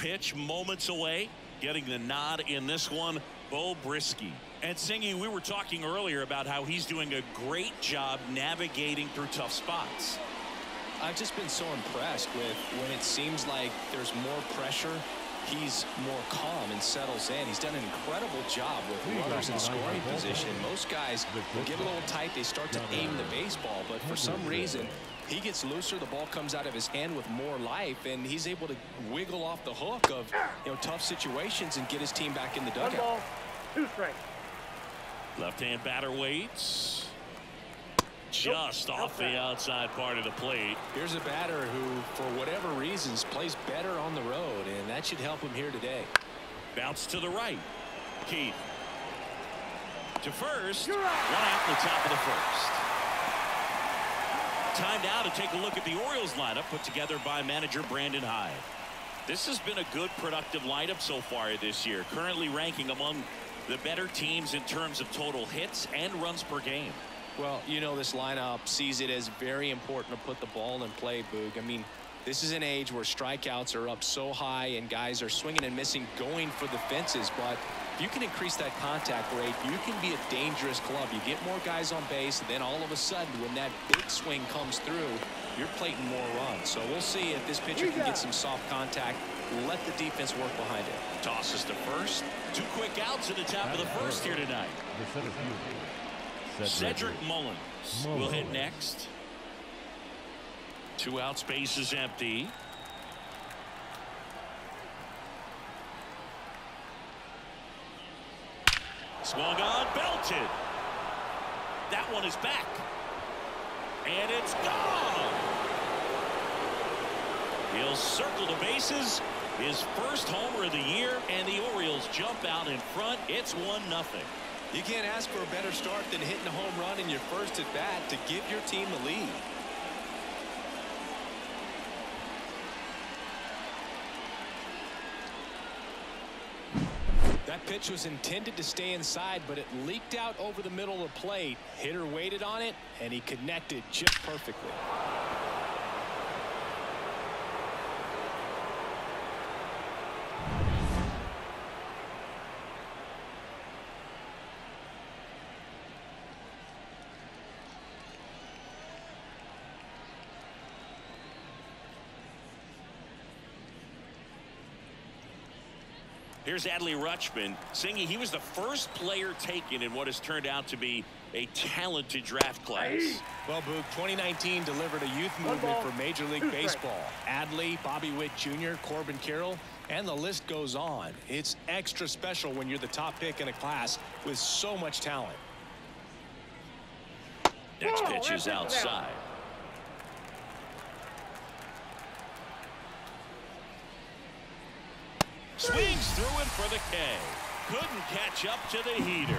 pitch moments away. Getting the nod in this one, Bo Brisky. And Singy, we were talking earlier about how he's doing a great job navigating through tough spots. I've just been so impressed with when it seems like there's more pressure, he's more calm and settles in. He's done an incredible job with runners in scoring position. Most guys will get a little tight. They start to aim the baseball, but for some reason, he gets looser. The ball comes out of his hand with more life, and he's able to wiggle off the hook of tough situations and get his team back in the dugout. 1 ball, 2 strikes. Left-hand batter waits. Just off the outside part of the plate. Here's a batter who, for whatever reasons, plays better on the road, and that should help him here today. Bounce to the right. Keith. To first. One out in the top of the first. Time now to take a look at the Orioles lineup put together by manager Brandon Hyde. This has been a good, productive lineup so far this year, currently ranking among the better teams in terms of total hits and runs per game. Well, this lineup sees it as very important to put the ball in play, Boog. I mean, this is an age where strikeouts are up so high and guys are swinging and missing, going for the fences. But if you can increase that contact rate, you can be a dangerous club. You get more guys on base, and then all of a sudden, when that big swing comes through, you're plating more runs. So we'll see if this pitcher can get some soft contact. Let the defense work behind it. Tosses to first. 2 quick outs at the top of the first here tonight. Cedric Mullins will hit next. 2 outs, base is empty. Swung on, belted. That one is back. And it's gone. He'll circle the bases. His first homer of the year, and the Orioles jump out in front. It's 1-0. You can't ask for a better start than hitting a home run in your first at bat to give your team the lead. That pitch was intended to stay inside, but it leaked out over the middle of the plate. Hitter waited on it, and he connected just perfectly. Here's Adley Rutschman. Singy, he was the first player taken in what has turned out to be a talented draft class. Well, Boog, 2019 delivered a youth movement for Major League Baseball. Adley, Bobby Witt Jr., Corbin Carroll, and the list goes on. It's extra special when you're the top pick in a class with so much talent. Next pitch is outside. Swings through it for the K. Couldn't catch up to the heater.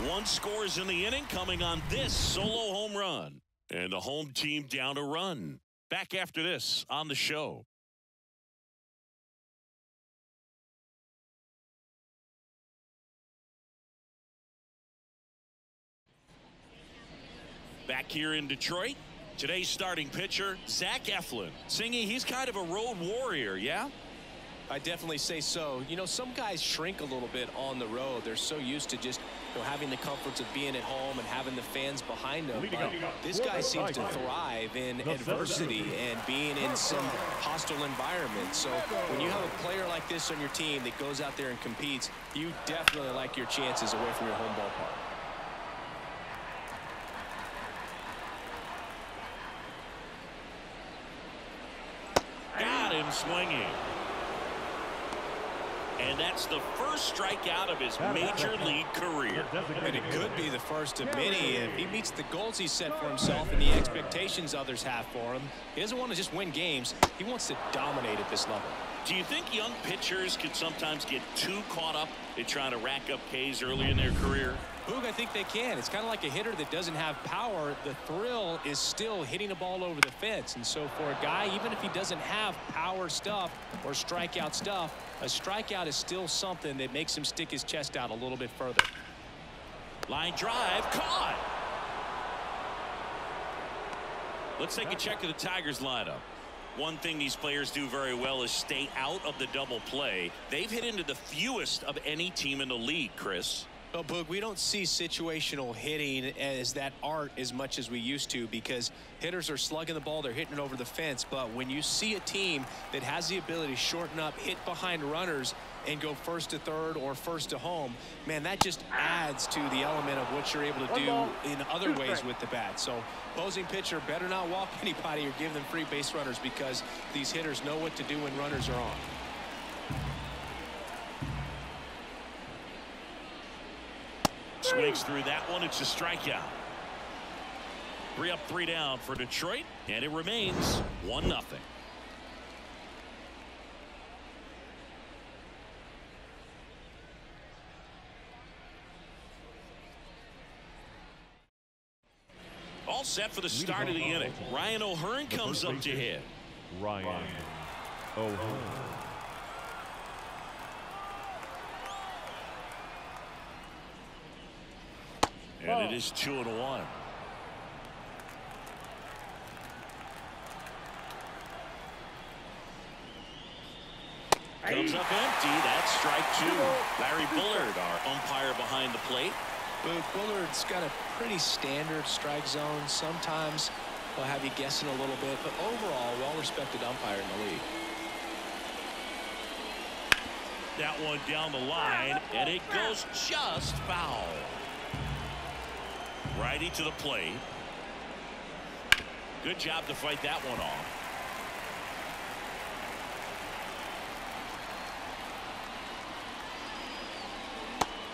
1 scores in the inning, coming on this solo home run. And the home team down a run. Back after this on the show. Back here in Detroit, today's starting pitcher, Zach Eflin. Singy, he's kind of a road warrior, yeah? I definitely say so. Some guys shrink a little bit on the road. They're so used to just having the comforts of being at home and having the fans behind them. But this guy seems to thrive in adversity and being in some hostile environment. So when you have a player like this on your team that goes out there and competes, you definitely like your chances away from your home ballpark. Got him swinging. And that's the first strikeout of his major league career. And it could be the first of many if he meets the goals he set for himself and the expectations others have for him. He doesn't want to just win games. He wants to dominate at this level. Do you think young pitchers could sometimes get too caught up in trying to rack up Ks early in their career? Boog, I think they can. It's kind of like a hitter that doesn't have power. The thrill is still hitting a ball over the fence. And so for a guy, even if he doesn't have power stuff or strikeout stuff, a strikeout is still something that makes him stick his chest out a little bit further. Line drive, caught. Let's take a check of the Tigers lineup. One thing these players do very well is stay out of the double play. They've hit into the fewest of any team in the league, Chris. Well, Boog, we don't see situational hitting as that art as much as we used to, because hitters are slugging the ball, they're hitting it over the fence. But when you see a team that has the ability to shorten up, hit behind runners, and go first to third or first to home, man, that just adds to the element of what you're able to do in other ways with the bat. So opposing pitcher better not walk anybody or give them free base runners, because these hitters know what to do when runners are on. Swings through that one. It's a strikeout. 3 up, 3 down for Detroit, and it remains 1-0. All set for the start of the inning. Ryan O'Hearn comes up to hit. Ryan O'Hearn. And it is 2-1. Comes up empty. That's strike 2. Larry Bullard, our umpire behind the plate. Bullard's got a pretty standard strike zone. Sometimes he'll have you guessing a little bit, but overall, well-respected umpire in the league. That one down the line, and it goes just foul. Righty to the plate. Good job to fight that one off.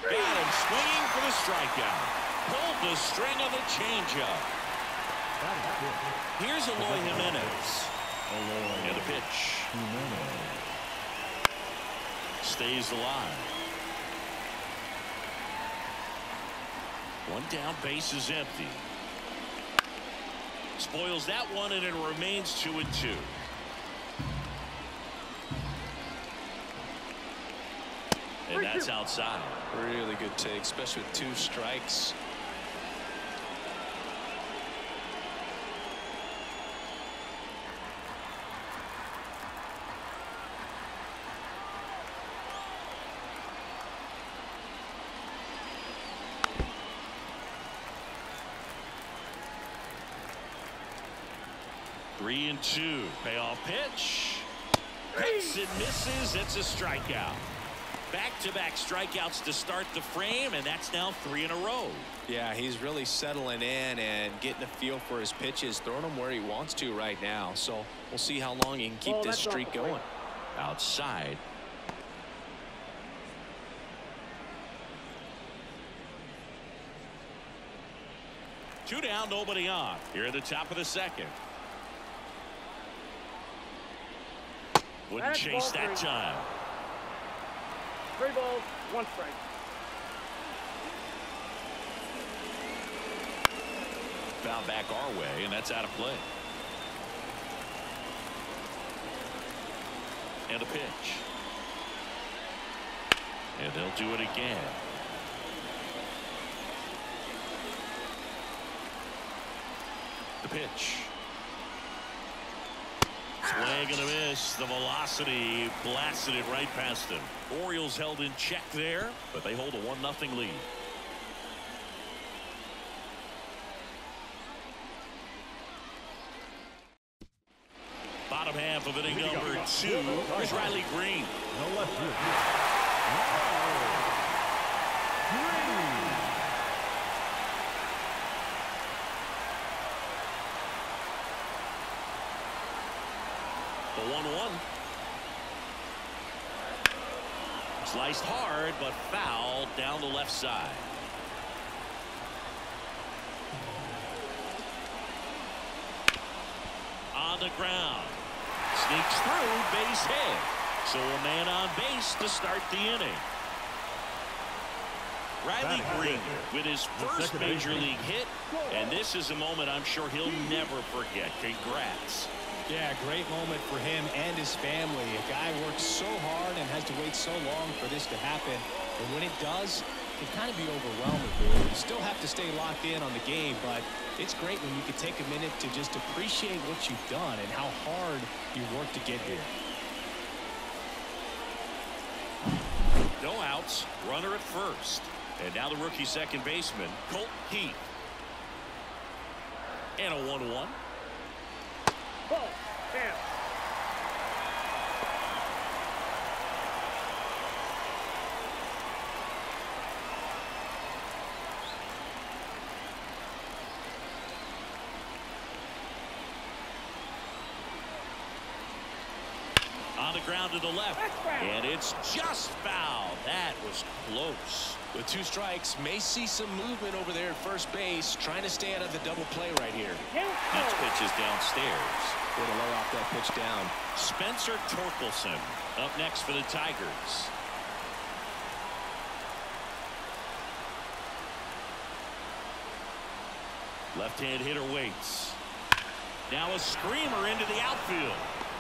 Got him swinging for the strikeout. Pulled the string of the changeup. Here's Eloy Jimenez. And a pitch. Stays alive. One down, base is empty. Spoils that one, and it remains 2-2. And that's outside. Really good take, especially with 2 strikes. Three and 2. Payoff pitch. Hits and misses. It's a strikeout. Back-to-back strikeouts to start the frame, and that's now 3 in a row. Yeah, he's really settling in and getting a feel for his pitches, throwing them where he wants to right now. So we'll see how long he can keep this streak going. Outside. Two down, nobody on. Here at the top of the second. Wouldn't chase that time. 3 balls, 1 strike. Foul back our way, and that's out of play. And a pitch. And they'll do it again. The pitch. Swing and a miss. The velocity blasted it right past him. Orioles held in check there, but they hold a 1-0 lead. Bottom half of inning number 2. Here's Riley Green. No left field. The 1-1. Sliced hard, but foul down the left side. On the ground. Sneaks through, base hit. So a man on base to start the inning. Riley Green with his first major league hit, and this is a moment I'm sure he'll never forget. Congrats. Yeah, great moment for him and his family. A guy works so hard and has to wait so long for this to happen. And when it does, can kind of be overwhelming. You still have to stay locked in on the game, but it's great when you can take a minute to just appreciate what you've done and how hard you worked to get here. No outs, runner at first. And now the rookie second baseman, Colt Heath. And a 1-1. Ball, hands. On the ground to the left. And it's just foul. That was close. With 2 strikes, may see some movement over there at first base, trying to stay out of the double play right here. Next pitch is downstairs. Way to lay off that pitch down. Spencer Torkelson up next for the Tigers. Left-hand hitter waits. Now a screamer into the outfield.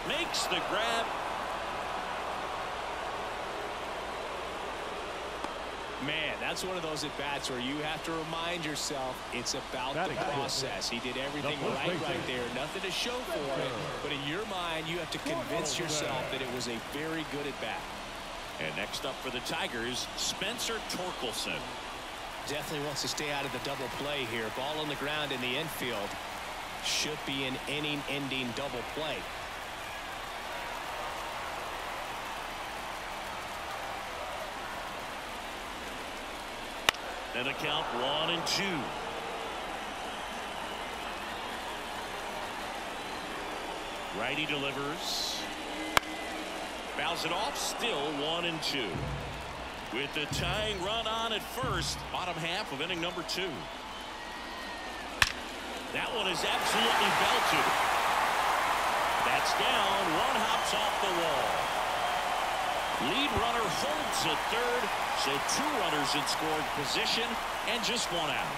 Makes the grab. Man, that's one of those at-bats where you have to remind yourself it's about the process. He did everything right there. Nothing to show for it. But in your mind, you have to convince yourself that it was a very good at-bat. And next up for the Tigers, Spencer Torkelson. Definitely wants to stay out of the double play here. Ball on the ground in the infield. Should be an inning-ending double play. And a count 1-2. Righty delivers. Fouls it off. Still 1-2. With the tying run on at first. Bottom half of inning number 2. That one is absolutely belted. That's down. One hops off the wall. Lead runner holds at third. So 2 runners in scoring position and just 1 out.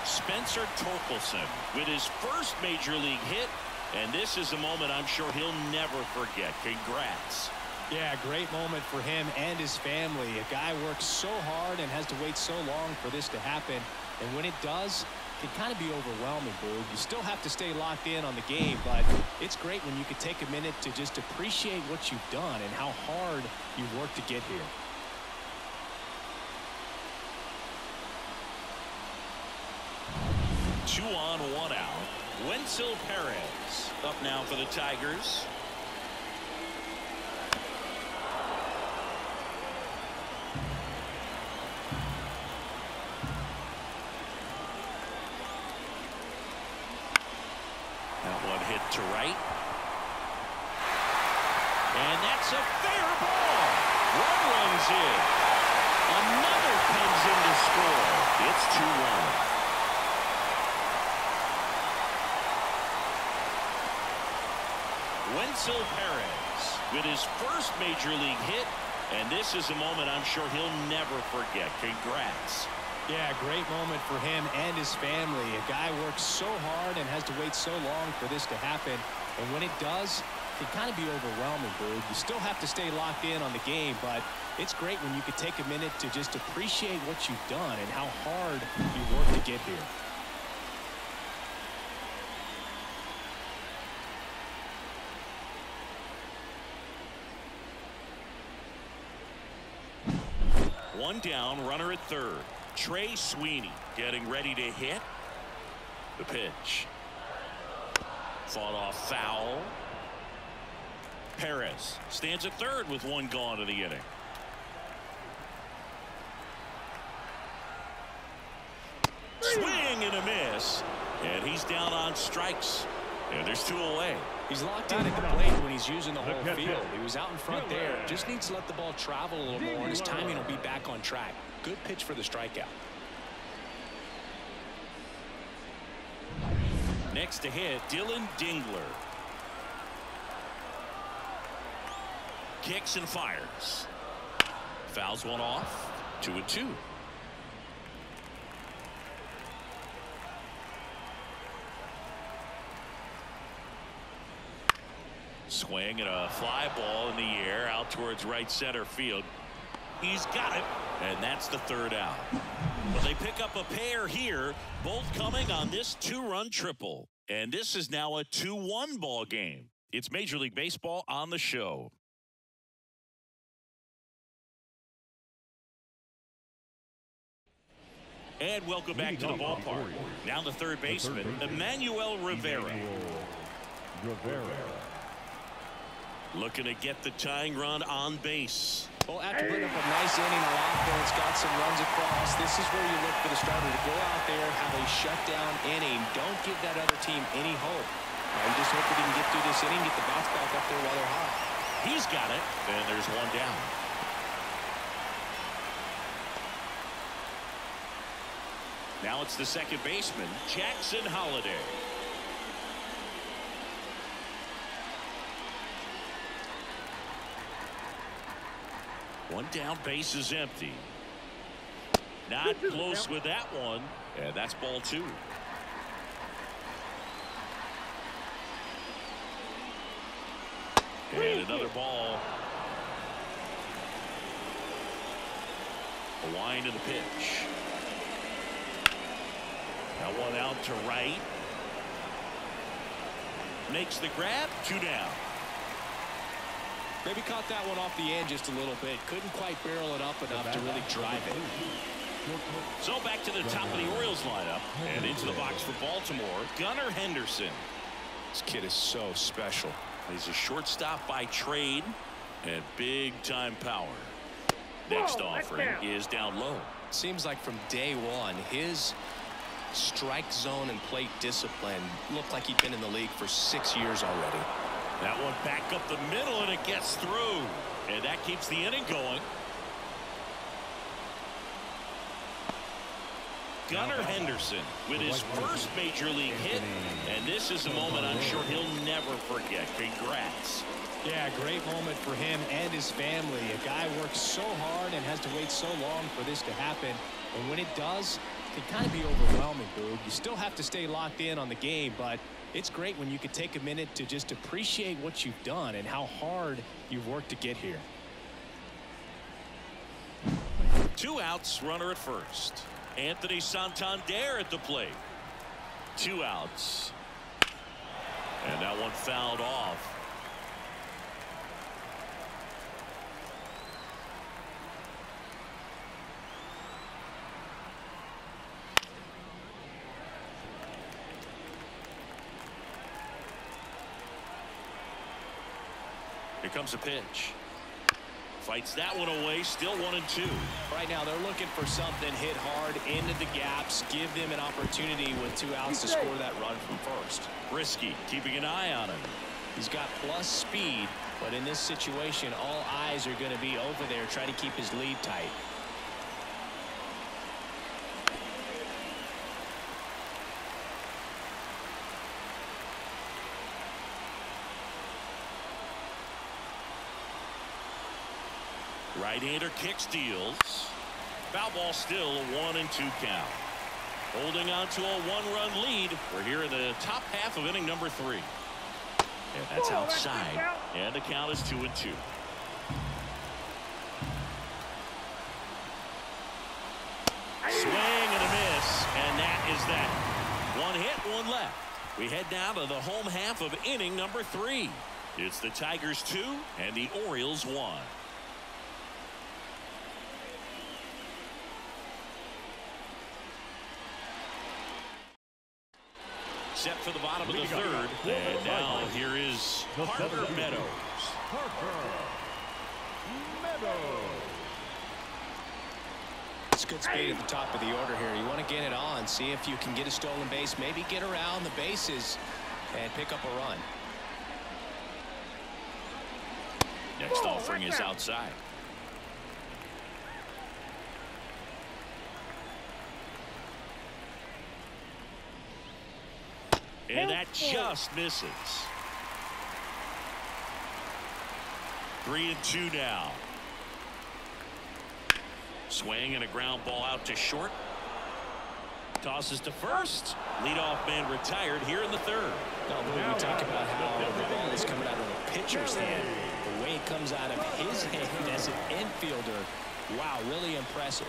Spencer Torkelson with his first major league hit. And this is a moment I'm sure he'll never forget. Congrats. Yeah, great moment for him and his family. A guy works so hard and has to wait so long for this to happen. And when it does, it can kind of be overwhelming, Boog. You still have to stay locked in on the game, but it's great when you can take a minute to just appreciate what you've done and how hard you worked to get here. Two on, 1 out. Wenzel Perez up now for the Tigers. That one hit to right. And that's a fair ball. One runs in. Another comes in to score. It's 2-1. Wenzel Perez with his first major league hit, and this is a moment I'm sure he'll never forget. Congrats. Yeah, great moment for him and his family. A guy works so hard and has to wait so long for this to happen, and when it does, it can kind of be overwhelming, Boog. You still have to stay locked in on the game, but it's great when you can take a minute to just appreciate what you've done and how hard you worked to get here. One down, runner at third. Trey Sweeney getting ready to hit. The pitch. Fought off foul. Perez stands at third with 1 gone in the inning. Swing and a miss. And he's down on strikes. And there's 2 away. He's locked in at the plate when he's using the whole field. He was out in front there. Just needs to let the ball travel a little more, and his timing will be back on track. Good pitch for the strikeout. Next to hit, Dylan Dingler. Kicks and fires. Fouls one off. 2-2. Swing and a fly ball in the air out towards right center field. He's got it. And that's the third out. But they pick up a pair here, both coming on this two-run triple. And this is now a 2-1 ball game. It's Major League Baseball on the show. And welcome back to the ballpark. Now the third baseman, Emmanuel Rivera. Looking to get the tying run on base. Well, after putting up a nice inning on offense, got some runs across, this is where you look for the starter to go out there, have a shutdown inning. Don't give that other team any hope. You just hope that he can get through this inning, get the bounce back up there while they're hot. He's got it, and there's one down. Now it's the second baseman, Jackson Holliday. One down, base is empty. Not close with that one, and that's ball 2. And another ball. A wind of the pitch. That one out to right. Makes the grab, 2 down. Maybe caught that one off the end just a little bit. Couldn't quite barrel it up enough to really drive it. So back to the top of the Orioles lineup and into the box for Baltimore, Gunnar Henderson. This kid is so special. He's a shortstop by trade and big time power. Next offering is down low. Seems like from day one, his strike zone and plate discipline looked like he'd been in the league for 6 years already. That one back up the middle, and it gets through. And that keeps the inning going. Gunnar Henderson with his first major league hit. And this is a moment I'm sure he'll never forget. Congrats. Yeah, great moment for him and his family. A guy works so hard and has to wait so long for this to happen. And when it does, it can kind of be overwhelming, Boog. You still have to stay locked in on the game, but it's great when you could take a minute to just appreciate what you've done and how hard you've worked to get here. 2 outs, runner at first. Anthony Santander at the plate. 2 outs. And that one fouled off. Here comes a pitch. Fights that one away. Still 1-2. Right now they're looking for something hit hard into the gaps. Give them an opportunity with 2 outs to score that run from first. Risky, keeping an eye on him. He's got plus speed, but in this situation all eyes are going to be over there trying to keep his lead tight. Right-hander kicks, deals. Foul ball, still a 1-2 count. Holding on to a 1-run lead. We're here in the top half of inning number 3. And that's outside. And the count is 2-2. Swing and a miss. And that is that. 1 hit, 1 left. We head now to the home half of inning number 3. It's the Tigers 2 and the Orioles 1. Set for the bottom of the 3rd. And now here is Parker Meadows. It's good speed at the top of the order here. You want to get it on, see if you can get a stolen base, maybe get around the bases and pick up a run. Next offering is outside. And that just misses. 3-2 now. Swing and a ground ball out to short. Tosses to first. Leadoff man retired here in the 3rd. Now, we talk about how the ball is coming out of a pitcher's hand. The way it comes out of his hand as an infielder Wow, really impressive.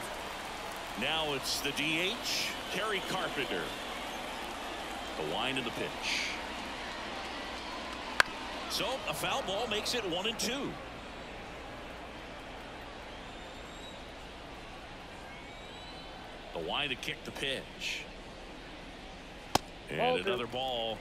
Now it's the DH, Terry Carpenter. The wind of the pitch. So a foul ball makes it 1-2. The wind to kick the pitch. And another ball.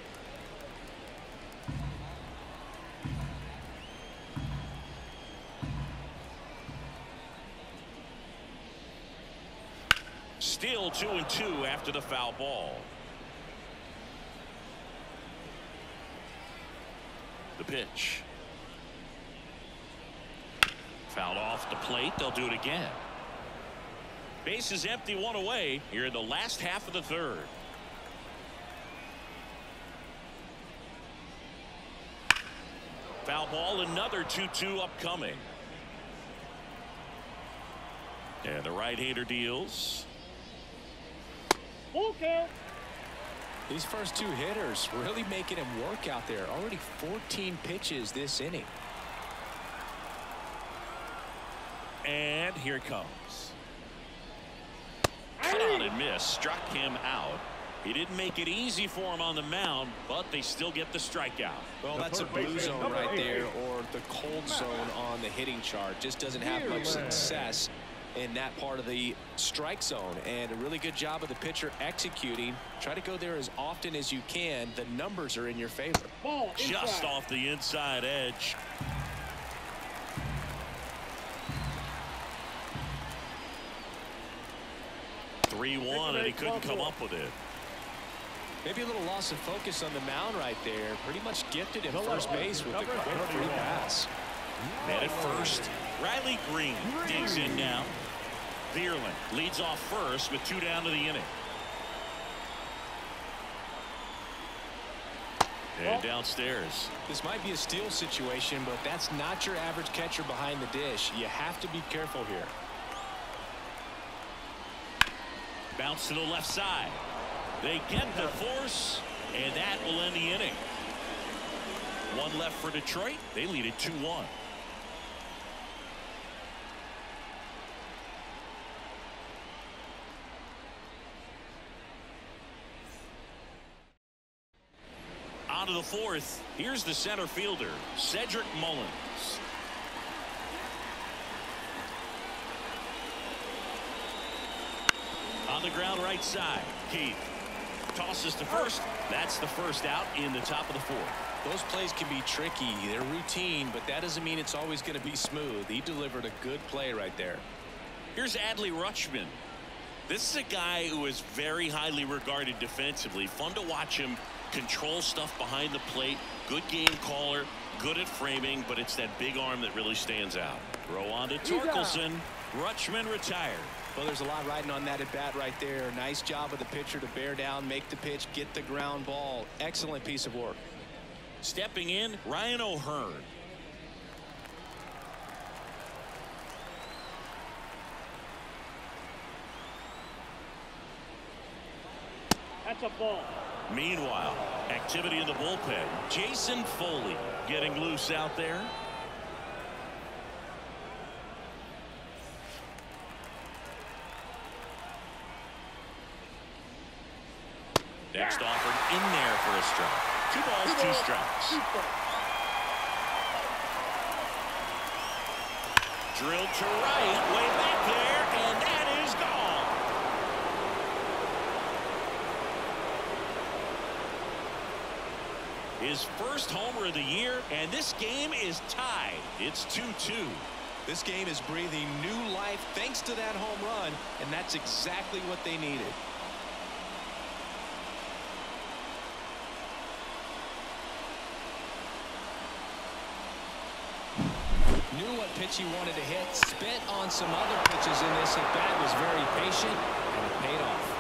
Still 2-2 after the foul ball. The pitch. Fouled off the plate. They'll do it again. Base is empty, one away here in the last half of the third. Foul ball, another 2-2 upcoming. And the right-hander deals. Full count. These first two hitters really making him work out there. Already 14 pitches this inning. And here it comes. Cut on and miss. Struck him out. He didn't make it easy for him on the mound, but they still get the strikeout. Well, that's a blue zone right there, or the cold zone on the hitting chart. Just doesn't have much success in that part of the strike zone, and a really good job of the pitcher executing. Try to go there as often as you can. The numbers are in your favor. Just off the inside edge. (3-1) and he couldn't come up with it. Maybe a little loss of focus on the mound right there. Pretty much gifted him first base with the quick free pass. And at first, Riley Green digs in now. Vierling leads off first with 2 down to the inning. And downstairs. This might be a steal situation, but that's not your average catcher behind the dish. You have to be careful here. Bounce to the left side. They get the force, and that will end the inning. 1 left for Detroit. They lead it 2-1. On to the 4th. Here's the center fielder, Cedric Mullins. On the ground right side, Keith tosses to first. That's the first out in the top of the 4th. Those plays can be tricky. They're routine, but that doesn't mean it's always going to be smooth. He delivered a good play right there. Here's Adley Rutschman. This is a guy who is very highly regarded defensively. Fun to watch him control stuff behind the plate. Good game caller, good at framing, but it's that big arm that really stands out. Throw on to Torkelson. Rutschman retired. Well, there's a lot riding on that at bat right there. Nice job of the pitcher to bear down, make the pitch, get the ground ball. Excellent piece of work. Stepping in, Ryan O'Hearn. That's a ball. Meanwhile, activity in the bullpen. Jason Foley getting loose out there. Next offered in there for a strike. 2 balls, 2 strikes. Drilled to right, way back there, and that is gone. His first homer of the year, and this game is tied. It's 2-2. This game is breathing new life thanks to that home run, and that's exactly what they needed. Knew what pitch he wanted to hit, spent on some other pitches in this at bat, was very patient, and it paid off.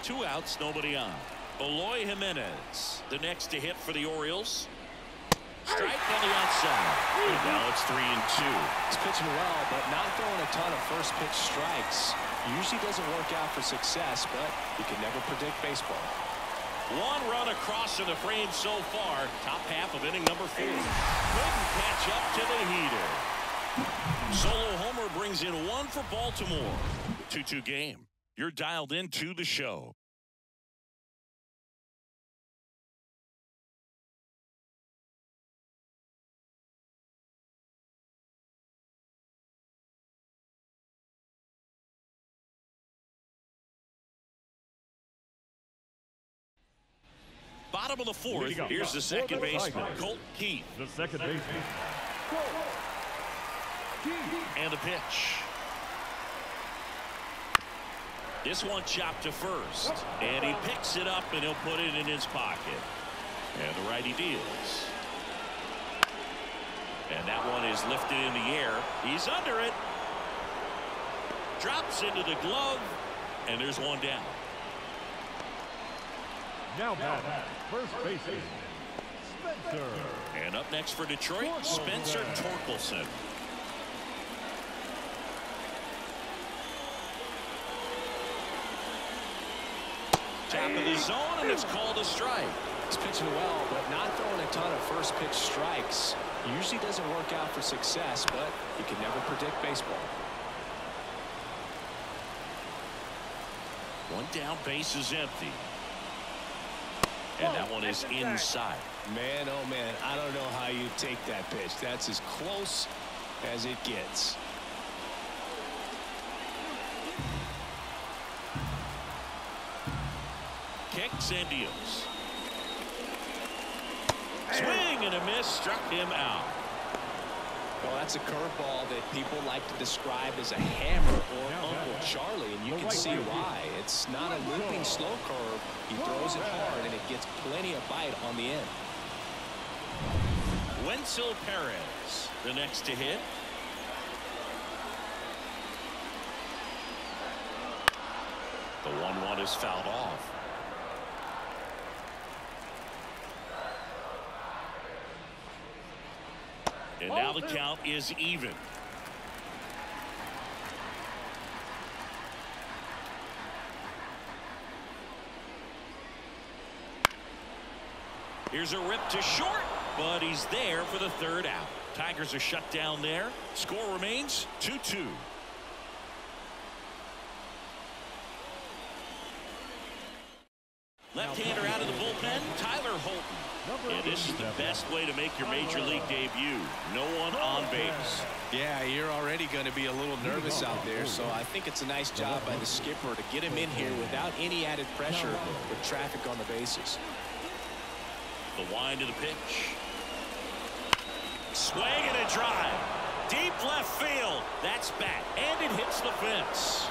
Two outs, nobody on. Eloy Jimenez, the next to hit for the Orioles. Strike on the outside. And now it's 3-2. He's pitching well, but not throwing a ton of first pitch strikes. Usually doesn't work out for success, but you can never predict baseball. One run across in the frame so far. Top half of inning number 4. Couldn't catch up to the heater. Solo homer brings in 1 for Baltimore. 2-2 game. You're dialed into the show. Bottom of the 4th. Here's the second baseman, Colt Keith. The second baseman. And a pitch. This one chopped to first. And he picks it up and he'll put it in his pocket. And the righty deals. And that one is lifted in the air. He's under it. Drops into the glove. And there's one down. Now batting, first baseman, Spencer. And up next for Detroit, Spencer Torkelson. Top of the zone, and it's called a strike. He's pitching well, but not throwing a ton of first pitch strikes. Usually doesn't work out for success, but you can never predict baseball. One down, base is empty. And that one is inside. Man, oh man, I don't know how you take that pitch. That's as close as it gets. Kicks and deals. Swing and a miss, struck him out. Well, that's a curveball that people like to describe as a hammer or Uncle Charlie, and you can see why. It's not a looping slow curve. He throws it hard, and it gets plenty of bite on the end. Wenzel Perez, the next to hit. The 1-1 is fouled off. And now the count is even. Here's a rip to short, but he's there for the third out. Tigers are shut down there. Score remains 2-2. Left-hander out of the bullpen, Tyler Holton. And this is the best way to make your major league debut. No one on base. Yeah, you're already going to be a little nervous out there, so I think it's a nice job by the skipper to get him in here without any added pressure with traffic on the bases. The wind of the pitch. Swing and a drive. Deep left field. That's back. And it hits the fence.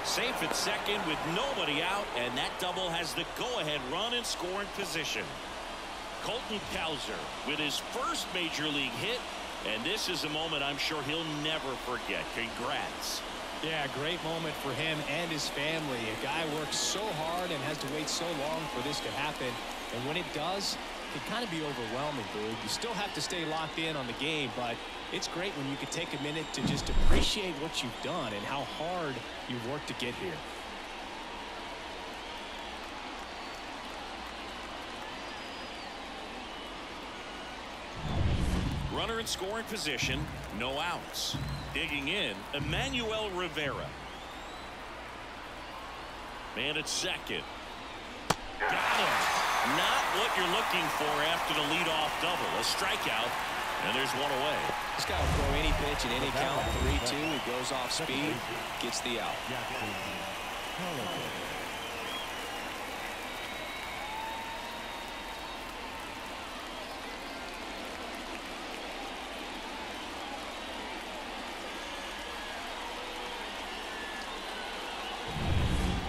Safe at second with nobody out, and that double has the go-ahead run in scoring position. Colton Cowser with his first major league hit, and this is a moment I'm sure he'll never forget. Congrats. Yeah, great moment for him and his family. A guy works so hard and has to wait so long for this to happen, and when it does, it can kind of be overwhelming, Boog. You still have to stay locked in on the game, but it's great when you can take a minute to just appreciate what you've done and how hard you've worked to get here. Runner in scoring position, no outs. Digging in, Emmanuel Rivera. Man at second. Got him. Not what you're looking for after the leadoff double. A strikeout, and there's one away. This guy will throw any pitch in any count. 3-2. He goes off speed, gets the out.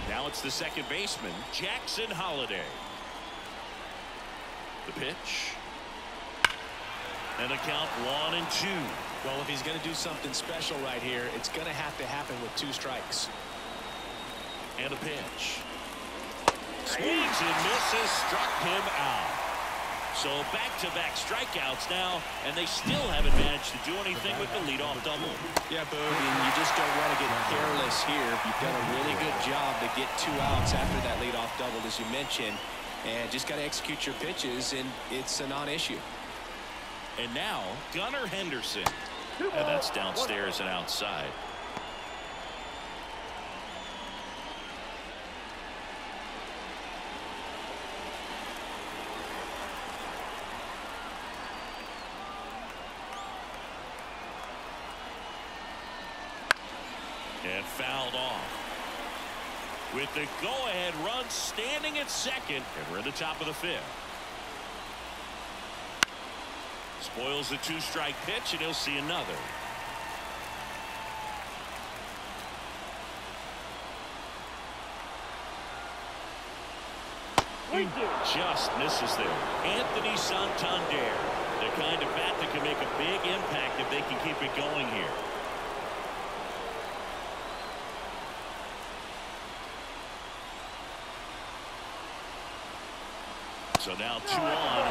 Now it's the second baseman, Jackson Holliday. The pitch. And a count 1-2. Well, if he's going to do something special right here, it's going to have to happen with 2 strikes. And a pitch. Swings and misses, struck him out. So back-to-back strikeouts now, and they still haven't managed to do anything with the leadoff double. Yeah, Boog, and you just don't want to get careless here. You've done a really good job to get 2 outs after that leadoff double, as you mentioned, and just got to execute your pitches, and it's a non-issue. And now, Gunnar Henderson. And that's downstairs and outside. And fouled off. With the go-ahead run standing at second, and we're at the top of the 5th. Spoils the 2-strike pitch, and he'll see another. Just misses there. Anthony Santander, the kind of bat that can make a big impact if they can keep it going here. So now 2 on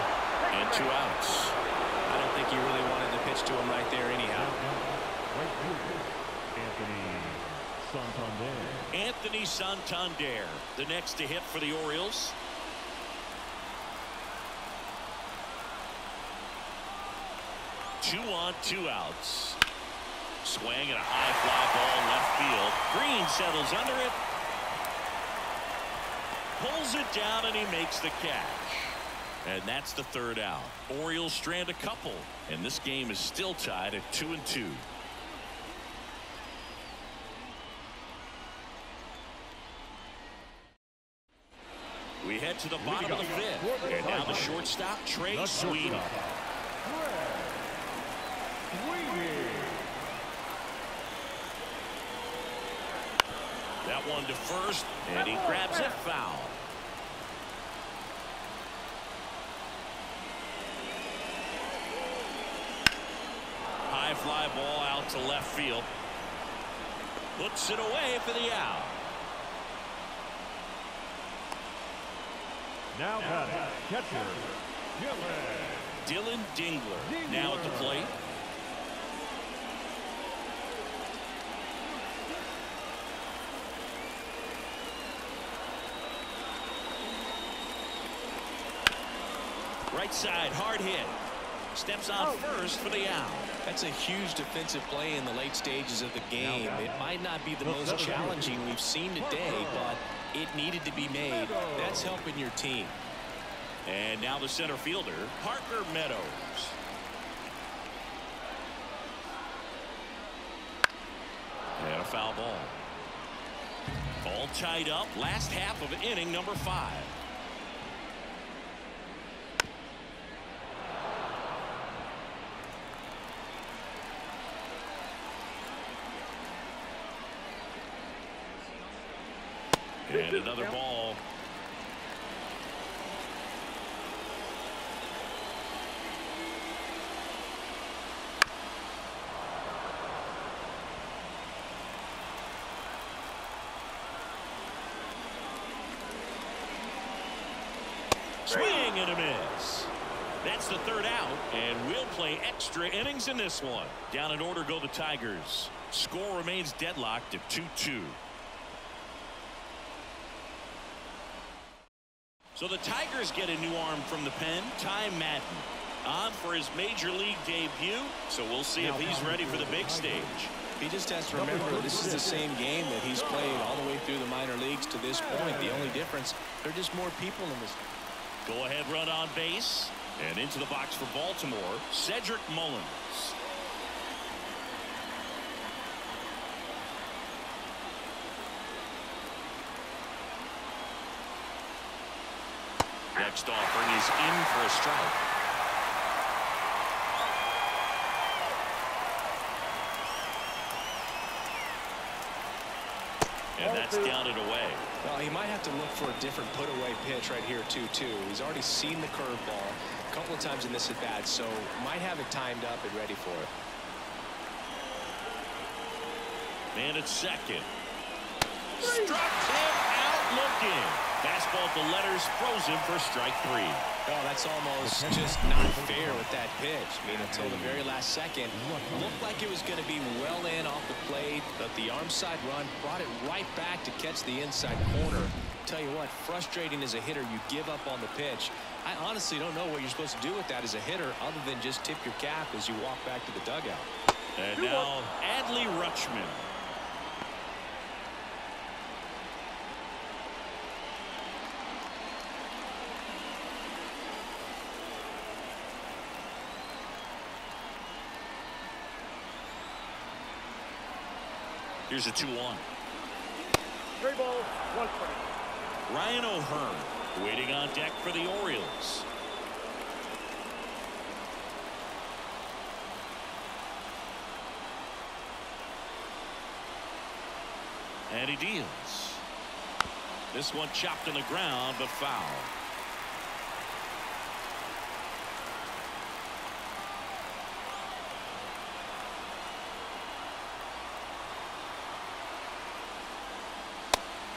and 2 outs. I don't think he really wanted to pitch to him right there anyhow. Anthony Santander, the next to hit for the Orioles. Two on, 2 outs. Swing and a high fly ball left field. Green settles under it. Pulls it down, and he makes the catch. And that's the 3rd out. Orioles strand a couple, and this game is still tied at 2-2. We head to the bottom of the 5th, and now the shortstop, Trey Sweeney. That one to first, and he grabs it foul. High fly ball out to left field. Puts it away for the out. Now catcher, Dylan Dingler now at the plate. Right side, hard hit. Steps on first for the out. That's a huge defensive play in the late stages of the game. It might not be the most challenging we've seen today, but it needed to be made. That's helping your team. And now the center fielder, Parker Meadows. And a foul ball. All tied up, last half of inning number 5. And another ball. Swing and a miss. That's the 3rd out, and we'll play extra innings in this one. Down in order go the Tigers. Score remains deadlocked at 2-2. So the Tigers get a new arm from the pen, Ty Madden, on for his major league debut. So we'll see if he's ready for the big stage. He just has to remember this is the same game that he's played all the way through the minor leagues to this point. The only difference, there are just more people in this. Go ahead run on base, and into the box for Baltimore, Cedric Mullins. Next offering is in for a strike. And that's down and away. Well, he might have to look for a different put-away pitch right here, too. He's already seen the curveball a couple of times in this at-bat, so might have it timed up and ready for it. Man at second. Struck him out looking. Fastball at the letters, frozen for strike 3. Oh, that's almost just not fair with that pitch. I mean, until the very last second, looked like it was going to be well in off the plate, but the arm side run brought it right back to catch the inside corner. Tell you what, frustrating as a hitter, you give up on the pitch. I honestly don't know what you're supposed to do with that as a hitter other than just tip your cap as you walk back to the dugout. And now Adley Rutschman. Here's a 2-1. 3 balls, 1 strike. Ryan O'Hearn waiting on deck for the Orioles. And he deals. This one chopped on the ground, but foul.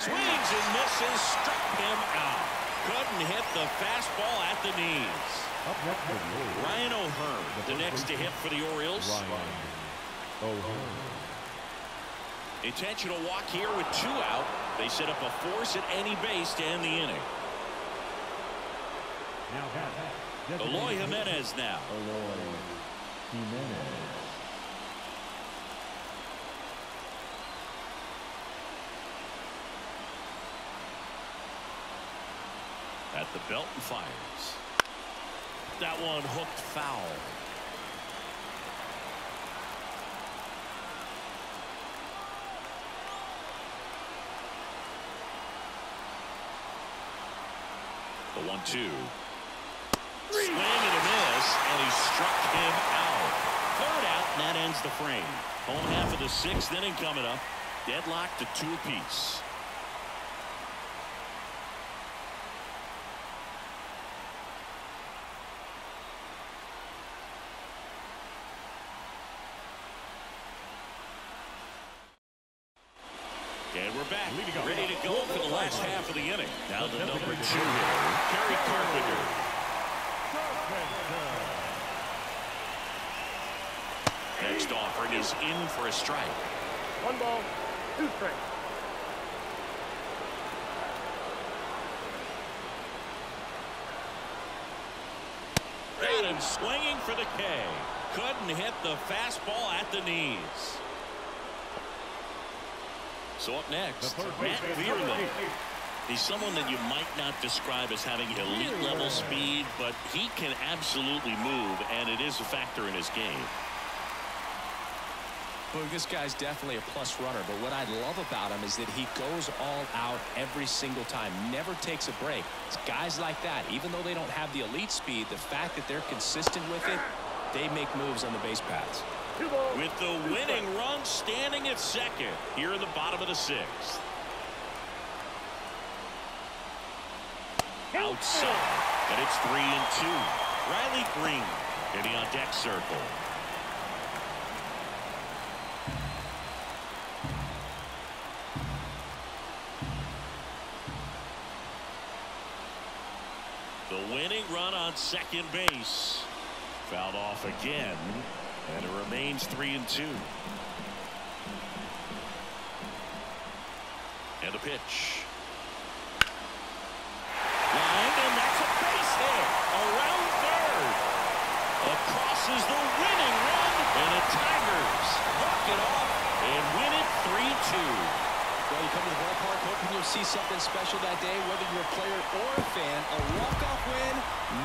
Swings and misses, struck him out. Couldn't hit the fastball at the knees. Ryan O'Hearn, the next to hit for the Orioles. Intentional walk here with 2 out. They set up a force at any base to end the inning. Eloy Jimenez now. At the belt and fires. That one hooked foul. The 1-2. Swing and a miss, and he struck him out. 3rd out, and that ends the frame. Home half of the 6th inning coming up. Deadlocked to 2 apiece. And we're back, ready to go for the last half of the inning. Now the number 2 hitter, Kerry Carpenter. Next offering is in for a strike. 1 ball, 2 strikes. Got him swinging for the K. Couldn't hit the fastball at the knees. So up next, Matt Vierman. He's someone that you might not describe as having elite level speed, but he can absolutely move, and it is a factor in his game. Well, this guy's definitely a plus runner, but what I love about him is that he goes all out every single time, never takes a break. It's guys like that, even though they don't have the elite speed, the fact that they're consistent with it, they make moves on the base paths. With the winning run standing at second here in the bottom of the 6th. Outside, and it's 3-2. Riley Green in the on-deck circle. The winning run on second base. Fouled off again. And it remains 3-2. And a pitch. Line, and that's a base hit. Around third. Across is the winning run. And the Tigers walk it off and win it 3-2. Well, you come to the ballpark hoping you'll see something special that day, whether you're a player or a fan. A walk-off win,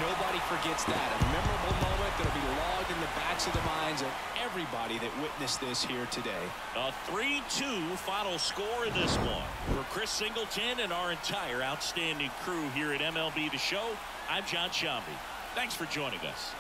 nobody forgets that. A memorable moment that'll be logged in the backs of the minds of everybody that witnessed this here today. A 3-2 final score in this one. For Chris Singleton and our entire outstanding crew here at MLB The Show, I'm John Shambi. Thanks for joining us.